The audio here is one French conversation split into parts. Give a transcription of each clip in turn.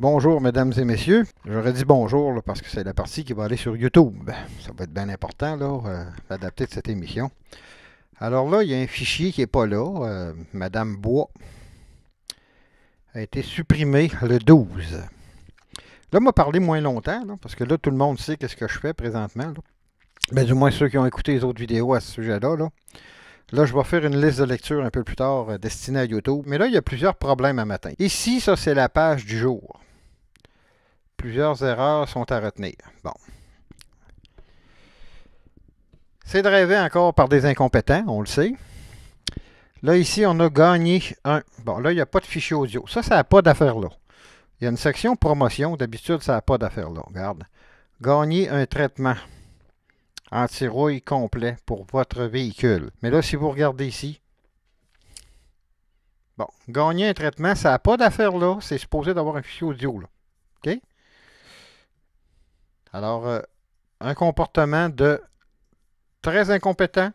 Bonjour, mesdames et messieurs. J'aurais dit bonjour là, parce que c'est la partie qui va aller sur YouTube. Ça va être bien important, là, l'adapter de cette émission. Alors là, il y a un fichier qui n'est pas là. Madame Bois a été supprimée le 12. Là, m'a parlé moins longtemps, là, parce que là, tout le monde sait qu'est-ce que je fais présentement. Là. Ben, du moins ceux qui ont écouté les autres vidéos à ce sujet-là. Là, je vais faire une liste de lecture un peu plus tard destinée à YouTube. Mais là, il y a plusieurs problèmes à matin. Ici, ça, c'est la page du jour. Plusieurs erreurs sont à retenir. Bon. C'est de rêver encore par des incompétents, on le sait. Là, ici, on a gagné un. Bon, là, il n'y a pas de fichier audio. Ça n'a pas d'affaire là. Il y a une section promotion. D'habitude, ça n'a pas d'affaire là. Regarde. Gagner un traitement anti-rouille complet pour votre véhicule. Mais là, si vous regardez ici, bon, gagner un traitement, ça n'a pas d'affaire là. C'est supposé d'avoir un fichier audio là. OK? Alors, un comportement de très incompétent.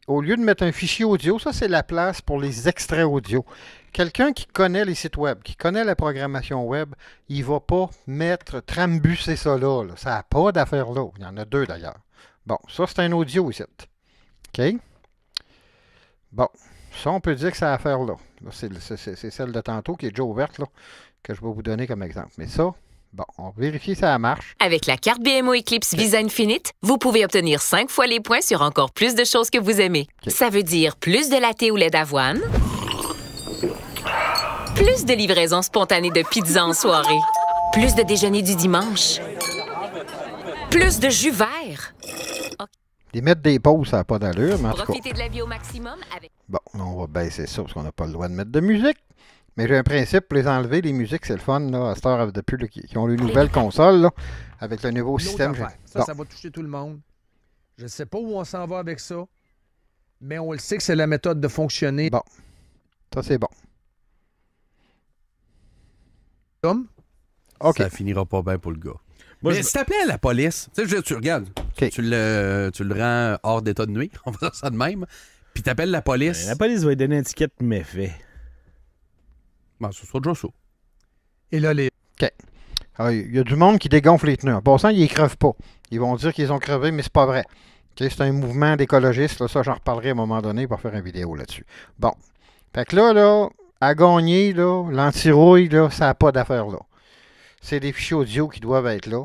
Au lieu de mettre un fichier audio, ça c'est la place pour les extraits audio. Quelqu'un qui connaît les sites web, qui connaît la programmation web, il ne va pas mettre, trambucer ça là. Ça n'a pas d'affaire là. Il y en a deux d'ailleurs. Bon, ça c'est un audio ici. OK? Bon, ça on peut dire que c'est l'affaire là. C'est celle de tantôt qui est déjà ouverte là, que je vais vous donner comme exemple. Mais ça, bon, on va vérifier si ça marche. Avec la carte BMO Eclipse Visa Infinite, vous pouvez obtenir 5 fois les points sur encore plus de choses que vous aimez. Ça veut dire plus de latte ou lait d'avoine, plus de livraison spontanée de pizza en soirée, plus de déjeuner du dimanche, plus de jus vert. Les mettre des pauses, ça n'a pas d'allure, mais en tout cas. Profitez de la vie au maximum avec... Bon, on va baisser ça parce qu'on n'a pas le droit de mettre de musique. Mais j'ai un principe pour les enlever, les musiques, c'est le fun, là, à cette heure, depuis là, qui ont les nouvelles consoles, là, avec le nouveau système. Ça, bon. Ça va toucher tout le monde. Je ne sais pas où on s'en va avec ça, mais on le sait que c'est la méthode de fonctionner. Bon, ça c'est bon. Tom? OK. Ça finira pas bien pour le gars. Moi, mais si t'appelais à la police, tu regardes, okay. tu le rends hors d'état de nuire, on va faire ça de même, puis t'appelles la police. La police va lui donner une étiquette méfait. Ben, ce sera déjà ça. Et là, les... OK. Il y a du monde qui dégonfle les pneus. En passant, ils ne crevent pas. Ils vont dire qu'ils ont crevé, mais c'est pas vrai. Okay? C'est un mouvement d'écologistes. Là, ça, j'en reparlerai à un moment donné pour faire une vidéo là-dessus. Bon. Fait que là, à gagner, l'anti-rouille, ça n'a pas d'affaire là. C'est des fichiers audio qui doivent être là.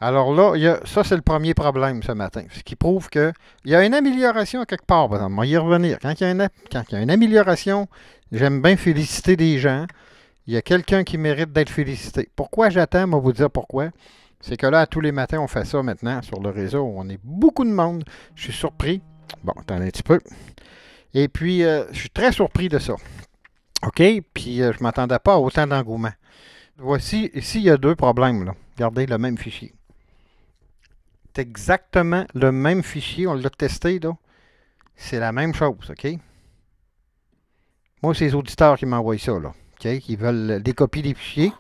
Alors là, ça, c'est le premier problème ce matin. Ce qui prouve qu'il y a une amélioration à quelque part. Par exemple, on va y revenir. Quand il y a une amélioration, j'aime bien féliciter des gens. Il y a quelqu'un qui mérite d'être félicité. Pourquoi j'attends? On va vous dire pourquoi. C'est que là, tous les matins, on fait ça maintenant sur le réseau. On est beaucoup de monde. Je suis surpris. Bon, attendez un petit peu. Et puis, je suis très surpris de ça. OK? Puis, je ne m'attendais pas à autant d'engouement. Voici, ici, il y a deux problèmes. Là. Regardez le même fichier. C'est exactement le même fichier. On l'a testé, là. C'est la même chose, OK? Moi, c'est les auditeurs qui m'envoient ça, là. OK? Qui veulent des copies des fichiers.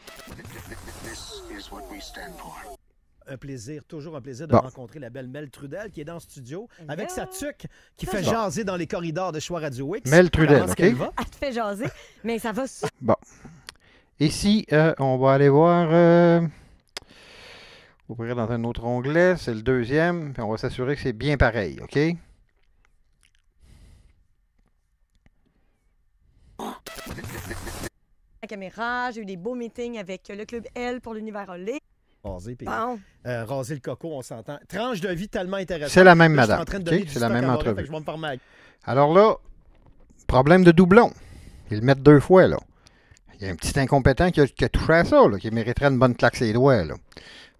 Un plaisir, toujours un plaisir de rencontrer la belle Mel Trudel qui est dans le studio avec sa tuque qui fait jaser dans les corridors de Choix Radio X. Mel Trudel, OK? Elle te fait jaser, mais ça va... Bon. Ici, on va aller voir... ouvrir dans un autre onglet, c'est le deuxième, puis on va s'assurer que c'est bien pareil, OK? La caméra, j'ai eu des beaux meetings avec le Club L pour l'univers Olé. Raser, puis raser le coco, on s'entend. Tranche de vie tellement intéressante. C'est la même madame. Okay? C'est la même entrevue. Je vais me former. Alors là, problème de doublon. Ils le mettent deux fois, là. Il y a un petit incompétent qui a touché à ça, là, qui mériterait une bonne claque ses doigts, là.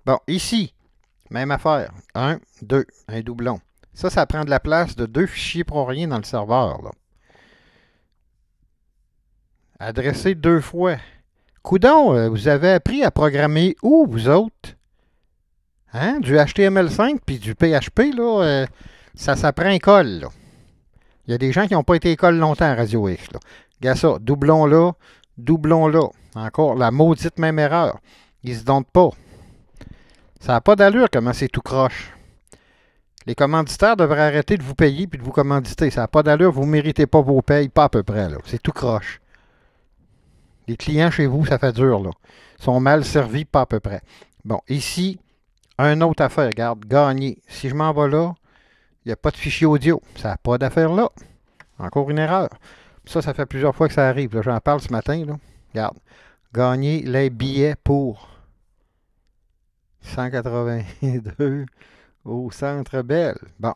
Bon, ici, même affaire. 1, 2, un doublon. Ça prend de la place de deux fichiers pour rien dans le serveur, là. Adressé deux fois. Coudon, vous avez appris à programmer où, vous autres? Hein? Du HTML5 puis du PHP, là, ça s'apprend à école, là. Il y a des gens qui n'ont pas été à école longtemps à Radio X, là. Regarde ça, doublon là, doublon là. Encore la maudite même erreur. Ils se donnent pas. Ça n'a pas d'allure comment c'est tout croche. Les commanditaires devraient arrêter de vous payer puis de vous commanditer. Ça n'a pas d'allure, vous ne méritez pas vos payes, pas à peu près, là. C'est tout croche. Les clients chez vous, ça fait dur, là. Ils sont mal servis, pas à peu près. Bon, ici, une autre affaire. Regarde, gagner. Si je m'en vais là, il n'y a pas de fichier audio. Ça n'a pas d'affaire là. Encore une erreur. Ça fait plusieurs fois que ça arrive. J'en parle ce matin, là. Regarde. Gagner les billets pour 182 au Centre Bell. Bon.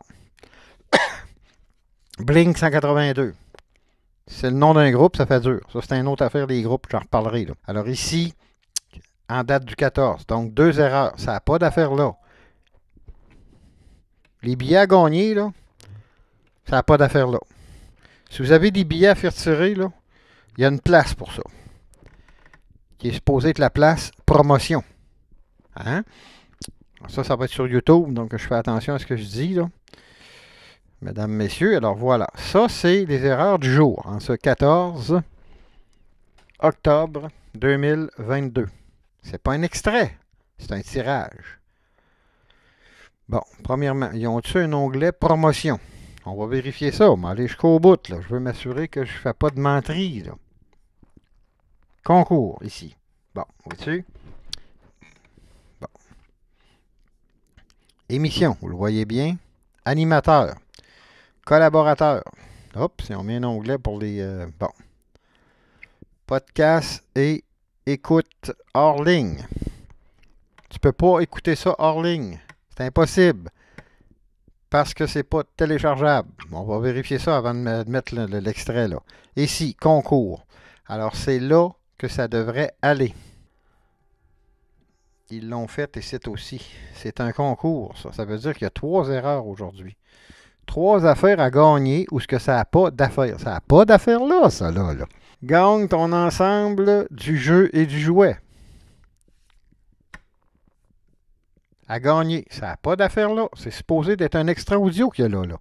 Blink 182. C'est le nom d'un groupe, ça fait dur. Ça, c'est une autre affaire des groupes, j'en reparlerai. Là. Alors ici, en date du 14, donc 2 erreurs. Ça n'a pas d'affaire là. Les billets à gagner, là, ça n'a pas d'affaire là. Si vous avez des billets à faire tirer, là, il y a une place pour ça. Qui est supposée être la place promotion. Hein? Ça va être sur YouTube, donc je fais attention à ce que je dis, là. Mesdames, messieurs, alors voilà. Ça, c'est les erreurs du jour, en ce 14 octobre 2022. C'est pas un extrait, c'est un tirage. Bon, premièrement, ils ont-tu un onglet promotion? On va vérifier ça, on va aller jusqu'au bout, là. Je veux m'assurer que je ne fais pas de menterie, là. Concours, ici. Bon, vois-tu? Bon. Émission, vous le voyez bien. Animateur. Collaborateur. Hop, si on met un onglet pour les... bon. Podcast et écoute hors ligne. Tu ne peux pas écouter ça hors ligne. C'est impossible. Parce que c'est pas téléchargeable. On va vérifier ça avant de mettre l'extrait là. Ici, concours. Alors, c'est là que ça devrait aller. Ils l'ont fait et c'est aussi. C'est un concours, ça. Ça veut dire qu'il y a 3 erreurs aujourd'hui. 3 affaires à gagner ou ce que ça n'a pas d'affaires. Ça n'a pas d'affaires là, ça, là. Gagne ton ensemble du jeu et du jouet. À gagner. Ça n'a pas d'affaire là. C'est supposé d'être un extra audio qu'il y a là.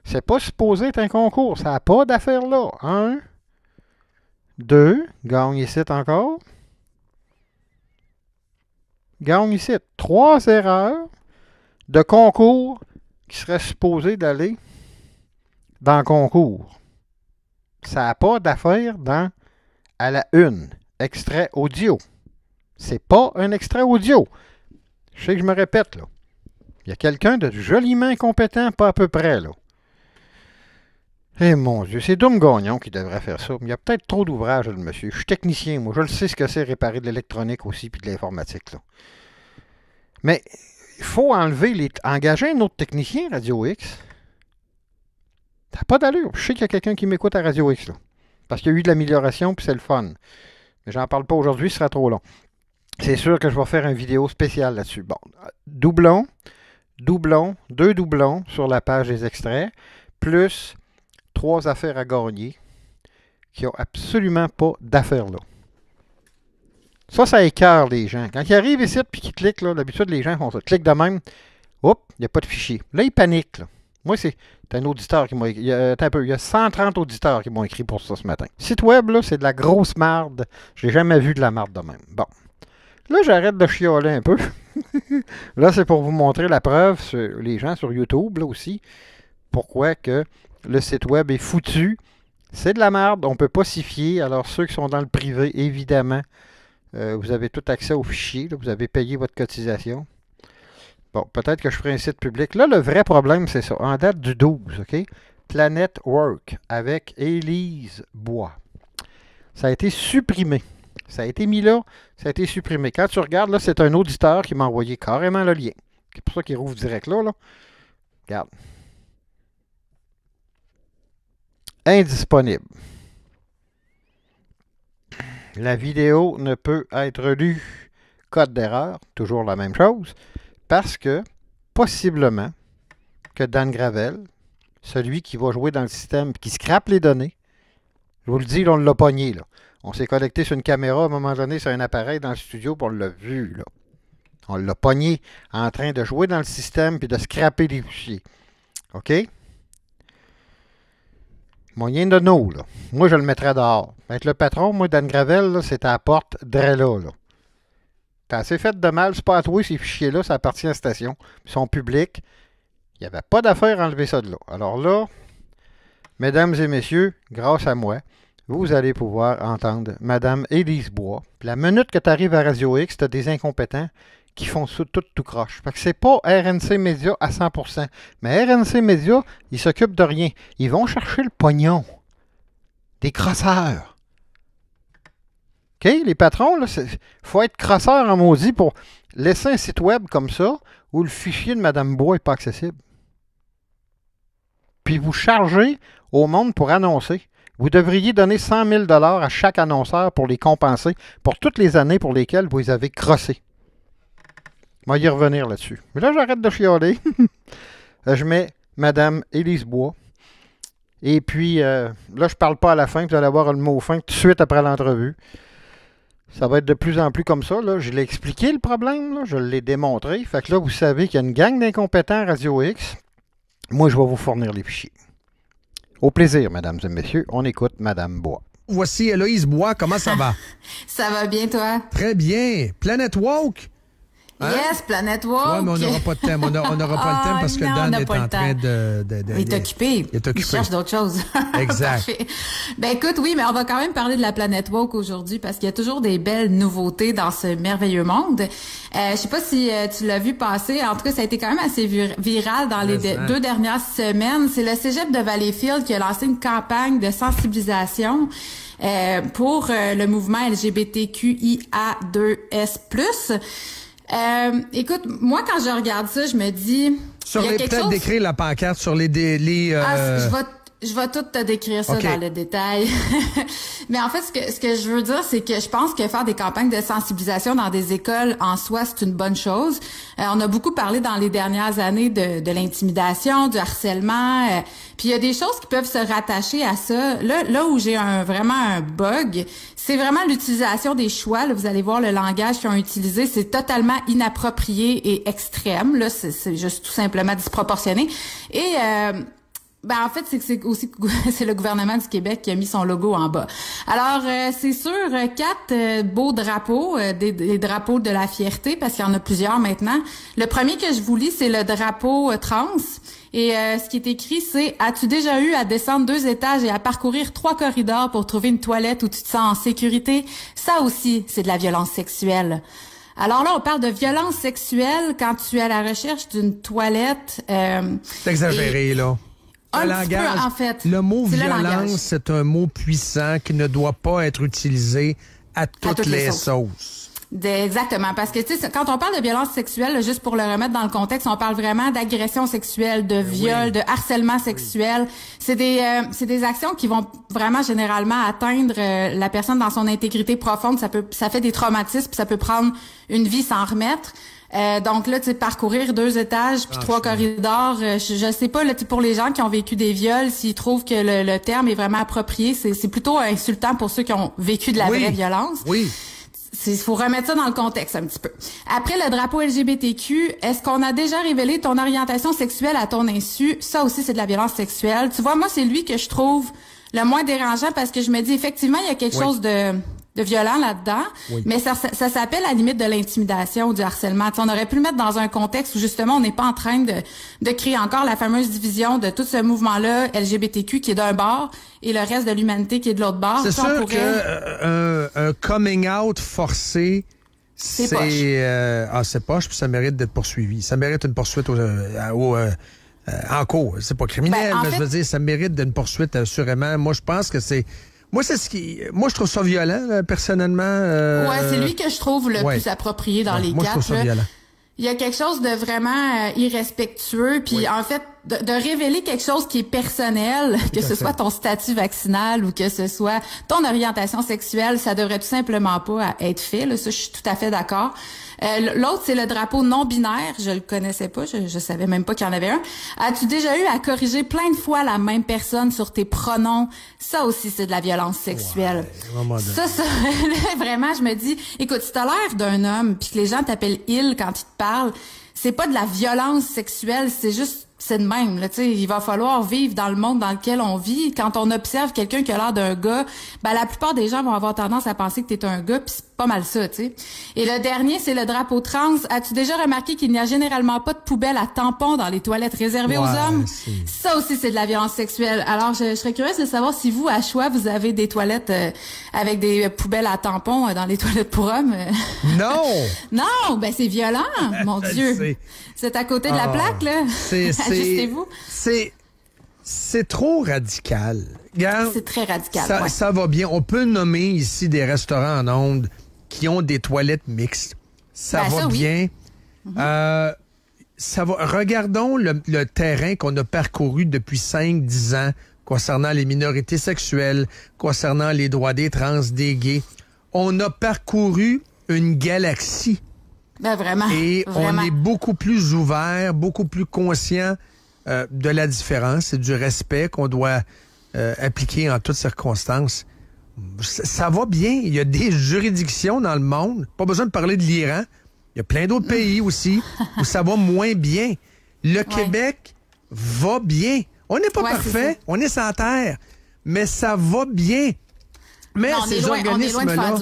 C'est pas supposé être un concours. Ça n'a pas d'affaire là. 1, 2, gagne ici encore. Gagne ici. 3 erreurs de concours qui seraient supposés d'aller dans le concours. Ça n'a pas d'affaire dans à la une. Extrait audio. C'est pas un extrait audio. Je sais que je me répète, là. Il y a quelqu'un de joliment incompétent, pas à peu près, là. Eh mon Dieu, c'est Dom Gagnon qui devrait faire ça. Il y a peut-être trop d'ouvrages, le monsieur. Je suis technicien, moi. Je le sais ce que c'est réparer de l'électronique aussi, puis de l'informatique, là. Mais il faut engager un autre technicien, Radio X. Ça n'a pas d'allure. Je sais qu'il y a quelqu'un qui m'écoute à Radio X, là. Parce qu'il y a eu de l'amélioration, puis c'est le fun. Mais j'en parle pas aujourd'hui, ce sera trop long. C'est sûr que je vais faire une vidéo spéciale là-dessus. Bon, deux doublons sur la page des extraits, plus 3 affaires à gagner qui n'ont absolument pas d'affaires là. Ça écœure les gens. Quand ils arrivent ici et qu'ils cliquent, là, d'habitude, les gens font ça. Cliquent de même, hop, il n'y a pas de fichier. Là, ils paniquent. Là. Moi, c'est un auditeur qui m'a écrit. Il y a 130 auditeurs qui m'ont écrit pour ça ce matin. Site web, là, c'est de la grosse marde. Je n'ai jamais vu de la marde de même. Bon. Là, j'arrête de chialer un peu. Là, c'est pour vous montrer la preuve, les gens sur YouTube, là aussi, pourquoi que le site web est foutu. C'est de la merde, on ne peut pas s'y fier. Alors, ceux qui sont dans le privé, évidemment, vous avez tout accès aux fichiers. Là, vous avez payé votre cotisation. Bon, peut-être que je ferai un site public. Là, le vrai problème, c'est ça. En date du 12, OK? Planet Work avec Élise Bois. Ça a été supprimé. Ça a été mis là, ça a été supprimé. Quand tu regardes, là, c'est un auditeur qui m'a envoyé carrément le lien. C'est pour ça qu'il rouvre direct là. Regarde. Indisponible. La vidéo ne peut être lue. Code d'erreur, toujours la même chose. Parce que, possiblement, que Dan Gravel, celui qui va jouer dans le système, qui scrape les données, je vous le dis, là, on l'a pogné, là. On s'est connecté sur une caméra à un moment donné sur un appareil dans le studio, puis on l'a vu, là. On l'a pogné en train de jouer dans le système puis de scraper les fichiers. OK? Moyen de nous, là. Moi, je le mettrais dehors. Être le patron, moi, Dan Gravel, là, c'est à la porte, là. T'as assez fait de mal, c'est pas à toi, ces fichiers-là, ça appartient à la station. Ils sont publics. Il n'y avait pas d'affaire à enlever ça de là. Alors là, mesdames et messieurs, grâce à moi, vous allez pouvoir entendre Mme Élise Bois. Puis la minute que tu arrives à Radio X, tu as des incompétents qui font tout croche. Fait que c'est pas RNC Média à 100%. Mais RNC Média, ils s'occupent de rien. Ils vont chercher le pognon. Des crosseurs. OK? Les patrons, il faut être crosseur en maudit pour laisser un site web comme ça où le fichier de Mme Bois n'est pas accessible. Puis vous chargez au monde pour annoncer. Vous devriez donner 100 000 $ à chaque annonceur pour les compenser pour toutes les années pour lesquelles vous les avez crossés. On va y revenir là-dessus. Mais là, j'arrête de chialer. Je mets Mme Élise Bois. Et puis, là, je parle pas à la fin. Vous allez avoir le mot fin tout de suite après l'entrevue. Ça va être de plus en plus comme ça. Là. Je l'ai expliqué, le problème. Là. Je l'ai démontré. Fait que là, vous savez qu'il y a une gang d'incompétents à Radio X. Moi, je vais vous fournir les fichiers. Au plaisir, mesdames et messieurs. On écoute Mme Bois. Voici Héloïse Bois. Comment ça va? Ça va bien, toi? Très bien. Planet Walk? Hein? Yes, Planet Walk. Oui, mais on n'aura pas de thème. On n'aura pas le thème parce que Dan est en train de... Il est occupé. Il cherche d'autres choses. Exact. Ben écoute, oui, mais on va quand même parler de la Planet Walk aujourd'hui parce qu'il y a toujours des belles nouveautés dans ce merveilleux monde. Je sais pas si tu l'as vu passer. En tout cas, ça a été quand même assez viral dans les 2 dernières semaines. C'est le Cégep de Valleyfield qui a lancé une campagne de sensibilisation pour le mouvement LGBTQIA2S+. Écoute, moi, quand je regarde ça, je me dis... Peut-être décrire la pancarte sur les je vais tout te décrire ça dans le détail. Mais en fait, ce que je veux dire, c'est que je pense que faire des campagnes de sensibilisation dans des écoles, en soi, c'est une bonne chose. On a beaucoup parlé dans les dernières années de l'intimidation, du harcèlement. Puis il y a des choses qui peuvent se rattacher à ça. Là où j'ai vraiment un bug, c'est vraiment l'utilisation des choix. Là, vous allez voir le langage qu'ils ont utilisé. C'est totalement inapproprié et extrême. Là, c'est juste tout simplement disproportionné. Et... en fait, c'est aussi c'est le gouvernement du Québec qui a mis son logo en bas. Alors, c'est sur 4 beaux drapeaux, des drapeaux de la fierté, parce qu'il y en a plusieurs maintenant. Le premier que je vous lis, c'est le drapeau trans. Et ce qui est écrit, c'est « As-tu déjà eu à descendre 2 étages et à parcourir 3 corridors pour trouver une toilette où tu te sens en sécurité? Ça aussi, c'est de la violence sexuelle. » Alors là, on parle de violence sexuelle quand tu es à la recherche d'une toilette. C'est exagéré, là. En fait. Le mot violence, c'est un mot puissant qui ne doit pas être utilisé à toutes les sauces. Exactement, parce que tu sais, quand on parle de violence sexuelle, juste pour le remettre dans le contexte, on parle vraiment d'agression sexuelle, de viol, de harcèlement sexuel. C'est des actions qui vont vraiment généralement atteindre la personne dans son intégrité profonde. Ça fait des traumatismes, puis ça peut prendre une vie sans remettre. Donc là, tu sais, parcourir 2 étages puis 3 corridors, je sais pas, là, pour les gens qui ont vécu des viols, s'ils trouvent que le terme est vraiment approprié, c'est plutôt insultant pour ceux qui ont vécu de la vraie violence. Oui. Il faut remettre ça dans le contexte un petit peu. Après le drapeau LGBTQ, est-ce qu'on a déjà révélé ton orientation sexuelle à ton insu? Ça aussi, c'est de la violence sexuelle. Tu vois, moi, c'est lui que je trouve le moins dérangeant parce que je me dis, effectivement, il y a quelque chose de violent là-dedans, mais ça s'appelle à la limite de l'intimidation ou du harcèlement. T'sais, on aurait pu le mettre dans un contexte où justement on n'est pas en train de créer encore la fameuse division de tout ce mouvement-là LGBTQ qui est d'un bord et le reste de l'humanité qui est de l'autre bord. C'est sûr que un coming out forcé, c'est poche, puis ça mérite d'être poursuivi. Ça mérite une poursuite en cours. C'est pas criminel, mais je veux dire, ça mérite d'une poursuite assurément. Moi, je pense que c'est... Moi, je trouve ça violent, personnellement. C'est lui que je trouve le plus approprié dans les 4. Moi, je trouve ça violent. Il y a quelque chose de vraiment irrespectueux, puis en fait, de révéler quelque chose qui est personnel, que ce soit ton statut vaccinal ou que ce soit ton orientation sexuelle, ça devrait tout simplement pas être fait. Là, ça, je suis tout à fait d'accord. L'autre, c'est le drapeau non-binaire. Je le connaissais pas. Je savais même pas qu'il y en avait un. As-tu déjà eu à corriger plein de fois la même personne sur tes pronoms? Ça aussi, c'est de la violence sexuelle. Ça, vraiment, je me dis, écoute, si t'as l'air d'un homme puis que les gens t'appellent « il » quand ils te parlent, c'est pas de la violence sexuelle, c'est de même, là, tu sais, il va falloir vivre dans le monde dans lequel on vit. Quand on observe quelqu'un qui a l'air d'un gars, la plupart des gens vont avoir tendance à penser que t'es un gars, puis c'est pas mal ça, tu sais. Et le dernier, c'est le drapeau trans. As-tu déjà remarqué qu'il n'y a généralement pas de poubelle à tampons dans les toilettes réservées aux hommes? Ça aussi, c'est de la violence sexuelle. Alors, je serais curieuse de savoir si vous, à Choix, vous avez des toilettes avec des poubelles à tampons dans les toilettes pour hommes. Non! Non, ben c'est violent, mon Dieu. C'est à côté de la plaque, là. Ajustez-vous. C'est trop radical. Regarde, c'est très radical. Ça va bien. On peut nommer ici des restaurants en ondes qui ont des toilettes mixtes. Ça va bien. Oui. Regardons le terrain qu'on a parcouru depuis 5-10 ans concernant les minorités sexuelles, concernant les droits des trans, des gays. On a parcouru une galaxie. Ben vraiment. Et vraiment. On est beaucoup plus ouvert, beaucoup plus conscient de la différence et du respect qu'on doit appliquer en toutes circonstances. Ça va bien. Il y a des juridictions dans le monde. Pas besoin de parler de l'Iran. Il y a plein d'autres pays aussi où ça va moins bien. Le Québec va bien. On n'est pas parfait. On est sans terre. Mais ça va bien. Mais non, ces organismes-là...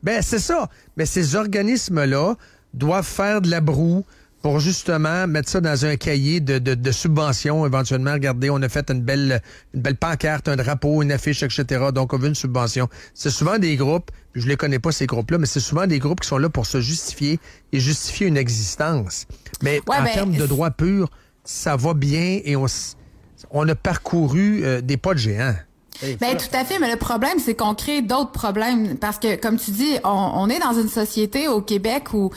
Ben, c'est ça. Mais ces organismes-là doivent faire de la broue pour justement mettre ça dans un cahier de subventions éventuellement. Regardez, on a fait une belle pancarte, un drapeau, une affiche, etc. Donc, on veut une subvention. C'est souvent des groupes, puis je les connais pas, ces groupes-là, mais c'est souvent des groupes qui sont là pour se justifier et justifier une existence. Mais en termes de droits purs, ça va bien et on a parcouru des pas de géants. Ben tout à fait, mais le problème, c'est qu'on crée d'autres problèmes parce que, comme tu dis, on est dans une société au Québec où,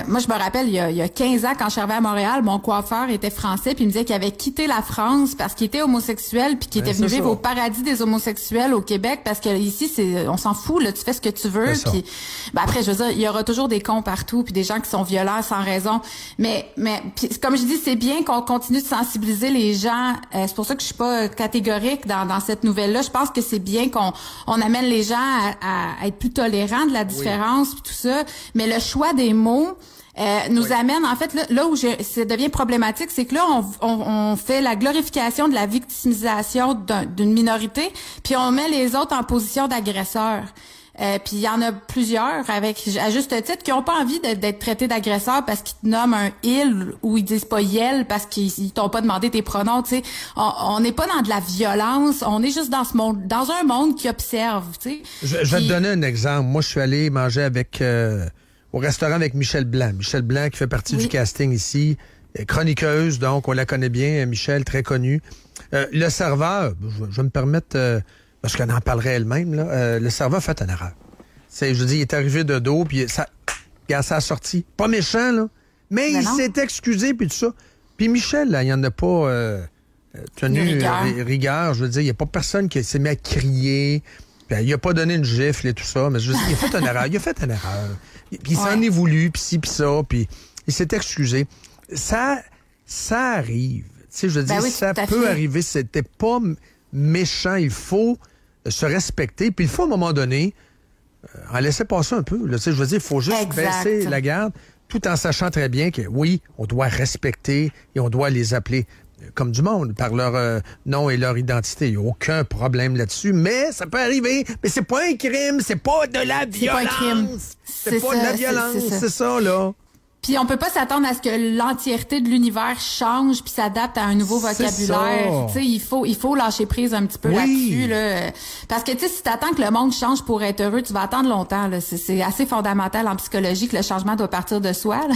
moi je me rappelle, il y a 15 ans, quand je suis arrivée à Montréal, mon coiffeur était français puis il me disait qu'il avait quitté la France parce qu'il était homosexuel puis qu'il était venu vivre au paradis des homosexuels au Québec parce que ici, on s'en fout, là, tu fais ce que tu veux. Puis, ben après, je veux dire, il y aura toujours des cons partout puis des gens qui sont violents sans raison. Mais puis, comme je dis, c'est bien qu'on continue de sensibiliser les gens. C'est pour ça que je suis pas catégorique dans cette nouvelle-là. Je pense que c'est bien qu'on amène les gens à être plus tolérants de la différence puis tout ça, mais le choix des mots nous amène, en fait, là où ça devient problématique, c'est que là, on fait la glorification de la victimisation d'une minorité, puis on met les autres en position d'agresseurs. Puis il y en a plusieurs, avec à juste titre, qui ont pas envie d'être traités d'agresseurs parce qu'ils te nomment un « il » ou ils disent pas « yel » parce qu'ils t'ont pas demandé tes pronoms. Tu sais, on n'est pas dans de la violence, on est juste dans ce monde, dans un monde qui observe. Tu sais. Je vais te donner un exemple. Moi, je suis allé manger au restaurant avec Michel Blanc. Michel Blanc qui fait partie du casting ici, chroniqueuse, donc on la connaît bien. Michel, très connue. Le serveur, je vais me permettre. Parce qu'elle en parlerait elle-même, là. Le serveur a fait une erreur. Je veux dire, il est arrivé de dos, puis ça a sorti. Pas méchant, là. Mais il s'est excusé, puis tout ça. Puis Michel, là, il n'y en a pas tenu rigueur. Je veux dire, il n'y a pas personne qui s'est mis à crier. Puis il n'a pas donné une gifle et tout ça. Mais je veux dire, il a fait une erreur. Il a fait une erreur. Puis il s'en est voulu, puis ci, puis ça. Puis il s'est excusé. Ça arrive. Tu sais, je veux dire, ça peut arriver. C'était pas méchant. Il faut se respecter. Puis il faut, à un moment donné, en laisser passer un peu. Là, je veux dire, il faut juste baisser la garde, tout en sachant très bien que, oui, on doit respecter et on doit les appeler comme du monde, par leur nom et leur identité. Il n'y a aucun problème là-dessus, mais ça peut arriver. Mais c'est pas un crime, c'est pas de la violence. C'est pas un crime. C'est pas de la violence, c'est ça, là. Puis on peut pas s'attendre à ce que l'entièreté de l'univers change puis s'adapte à un nouveau vocabulaire. Tu sais, il faut lâcher prise un petit peu là-dessus, là. Parce que tu sais, si t'attends que le monde change pour être heureux, tu vas attendre longtemps, là. C'est assez fondamental en psychologie que le changement doit partir de soi, là.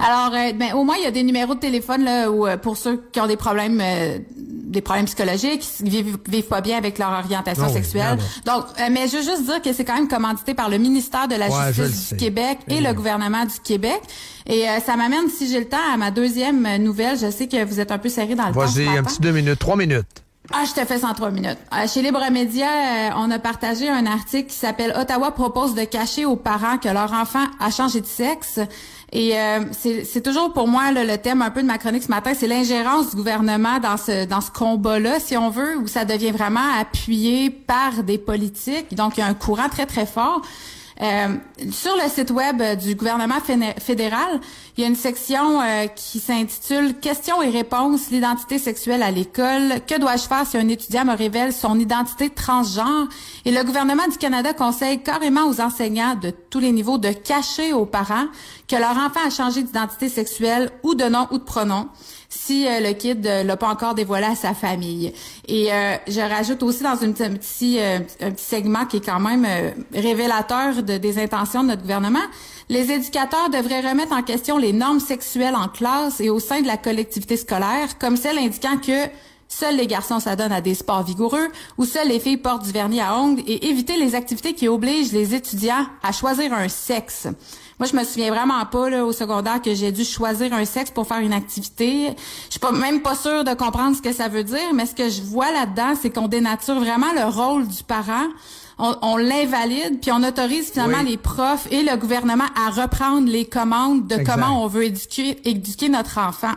Alors, ben au moins il y a des numéros de téléphone là où pour ceux qui ont des problèmes psychologiques, qui vivent pas bien avec leur orientation sexuelle. Donc, mais je veux juste dire que c'est quand même commandité par le ministère de la Justice du Québec et le gouvernement du Québec. Et ça m'amène, si j'ai le temps, à ma deuxième nouvelle. Je sais que vous êtes un peu serré dans le temps. Vas-y, un petit 2 minutes, 3 minutes. Ah, je te fais ça en 3 minutes. Chez Libre Média, on a partagé un article qui s'appelle « Ottawa propose de cacher aux parents que leur enfant a changé de sexe ». Et c'est toujours pour moi le thème un peu de ma chronique ce matin, c'est l'ingérence du gouvernement dans ce combat-là, si on veut, où ça devient vraiment appuyé par des politiques. Donc, il y a un courant très, très fort. Sur le site web du gouvernement fédéral, il y a une section qui s'intitule « Questions et réponses, l'identité sexuelle à l'école. Que dois-je faire si un étudiant me révèle son identité transgenre? » Et le gouvernement du Canada conseille carrément aux enseignants de tous les niveaux de cacher aux parents que leur enfant a changé d'identité sexuelle ou de nom ou de pronom si le kid l'a pas encore dévoilé à sa famille. Et je rajoute aussi dans un petit segment qui est quand même révélateur des intentions de notre gouvernement. Les éducateurs devraient remettre en question les normes sexuelles en classe et au sein de la collectivité scolaire, comme celle indiquant que seuls les garçons s'adonnent à des sports vigoureux ou seules les filles portent du vernis à ongles et éviter les activités qui obligent les étudiants à choisir un sexe. Moi, je me souviens vraiment pas là, au secondaire que j'ai dû choisir un sexe pour faire une activité. Je suis même pas sûre de comprendre ce que ça veut dire, mais ce que je vois là-dedans, c'est qu'on dénature vraiment le rôle du parent. On l'invalide, puis on autorise finalement les profs et le gouvernement à reprendre les commandes de comment on veut éduquer notre enfant.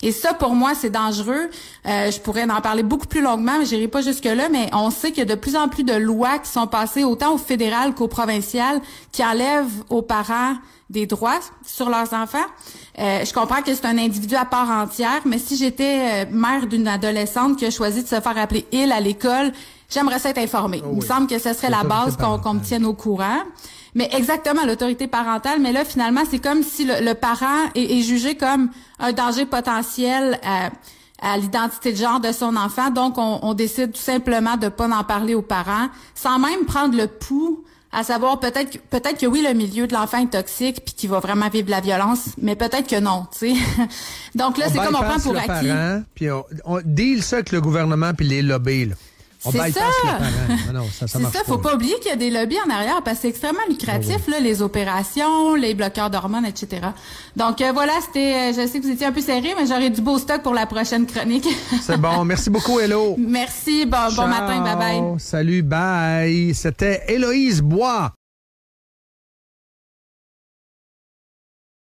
Et ça, pour moi, c'est dangereux. Je pourrais en parler beaucoup plus longuement, mais j'irai pas jusque-là, mais on sait qu'il y a de plus en plus de lois qui sont passées autant au fédéral qu'au provincial qui enlèvent aux parents des droits sur leurs enfants. Je comprends que c'est un individu à part entière, mais si j'étais mère d'une adolescente qui a choisi de se faire appeler « il » à l'école, j'aimerais ça être informée. Il me semble que ce serait la base qu'on me tienne au courant. Mais exactement, l'autorité parentale. Mais là, finalement, c'est comme si le parent est jugé comme un danger potentiel à l'identité de genre de son enfant. Donc, on décide tout simplement de pas en parler aux parents, sans même prendre le pouls, à savoir peut-être que oui, le milieu de l'enfant est toxique puis qu'il va vraiment vivre de la violence, mais peut-être que non, tu sais. Donc là, c'est comme on prend pour acquis. Puis on deal ça avec le gouvernement puis les lobbies, là. C'est ça. C'est ça, faut pas oublier qu'il y a des lobbies en arrière parce que c'est extrêmement lucratif, là, les opérations, les bloqueurs d'hormones, etc. Donc voilà, c'était, je sais que vous étiez un peu serré, mais j'aurai du beau stock pour la prochaine chronique. C'est bon, merci beaucoup, Hello. Merci, bon matin, bye bye. Salut, bye. C'était Héloïse Bois.